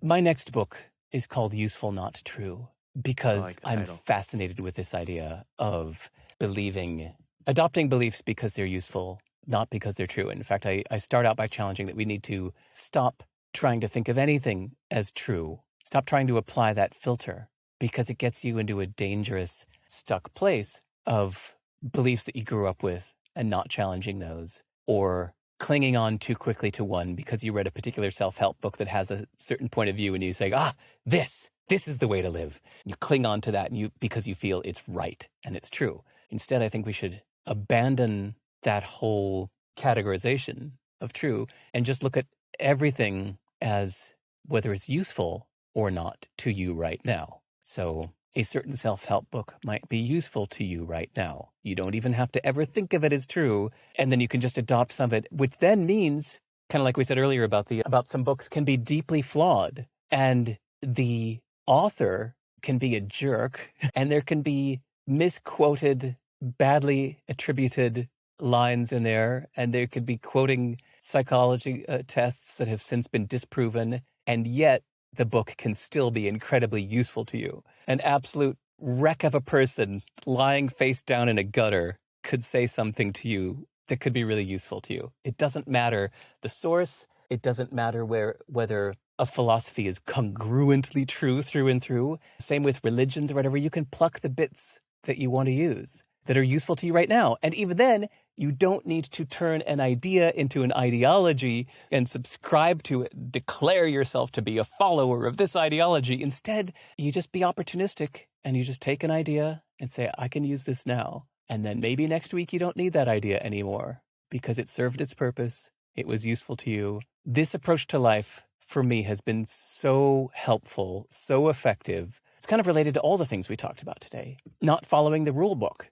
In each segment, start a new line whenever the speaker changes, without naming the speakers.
My next book is called Useful Not True
I
because
like the
I'm
title.
fascinated with this idea of adopting beliefs because they're useful, not because they're true. In fact, I start out by challenging that we need to stop trying to think of anything as true. Stop trying to apply that filter because it gets you into a dangerous, stuck place of beliefs that you grew up with and not challenging those, or clinging on too quickly to one because you read a particular self-help book that has a certain point of view and you say, this is the way to live. You cling on to that because you feel it's right and it's true. Instead, I think we should abandon that whole categorization of true and just look at everything as whether it's useful or not to you right now. So a certain self-help book might be useful to you right now. You don't even have to ever think of it as true. And then you can just adopt some of it, which then means, kind of like we said earlier about some books can be deeply flawed. And the author can be a jerk, and there can be misquoted, badly attributed lines in there, and there could be quoting psychology tests that have since been disproven, and yet the book can still be incredibly useful to you. An absolute wreck of a person lying face down in a gutter could say something to you that could be really useful to you. It doesn't matter the source. It doesn't matter whether a philosophy is congruently true through and through. Same with religions or whatever. You can pluck the bits that you want to use that are useful to you right now. And even then, you don't need to turn an idea into an ideology and subscribe to it, declare yourself to be a follower of this ideology. Instead, you just be opportunistic and you just take an idea and say, I can use this now. And then maybe next week you don't need that idea anymore because it served its purpose. It was useful to you. This approach to life for me has been so helpful, so effective. It's kind of related to all the things we talked about today. Not following the rule book.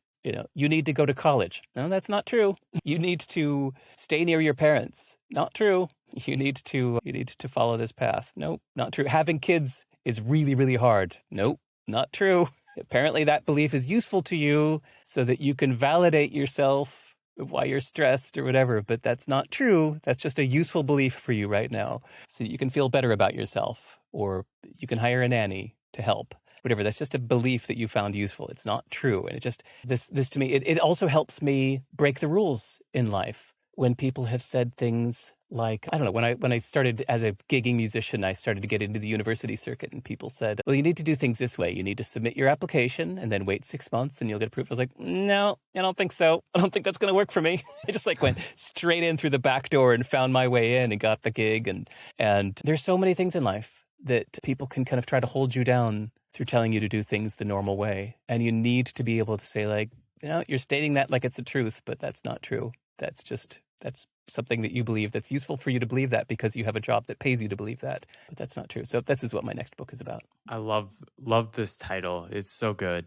You need to go to college. No, that's not true. You need to stay near your parents. Not true. You need to follow this path. Nope, not true. Having kids is really, really hard. Nope, not true. Apparently that belief is useful to you so that you can validate yourself why you're stressed or whatever, but that's not true. That's just a useful belief for you right now so that you can feel better about yourself, or you can hire a nanny to help. Whatever, that's just a belief that you found useful. It's not true. And it just, this to me, it also helps me break the rules in life. When people have said things like, I don't know, when I started as a gigging musician, I started to get into the university circuit, and people said, well, you need to do things this way. You need to submit your application and then wait 6 months and you'll get approved. I was like, no, I don't think so. I don't think that's going to work for me. I just went straight in through the back door and found my way in and got the gig. And there's so many things in life that people can kind of try to hold you down through telling you to do things the normal way. And you need to be able to say, you're stating that like it's a truth, but that's not true. That's something that you believe that's useful for you to believe that because you have a job that pays you to believe that, but that's not true. So this is what my next book is about.
I love this title. It's so good.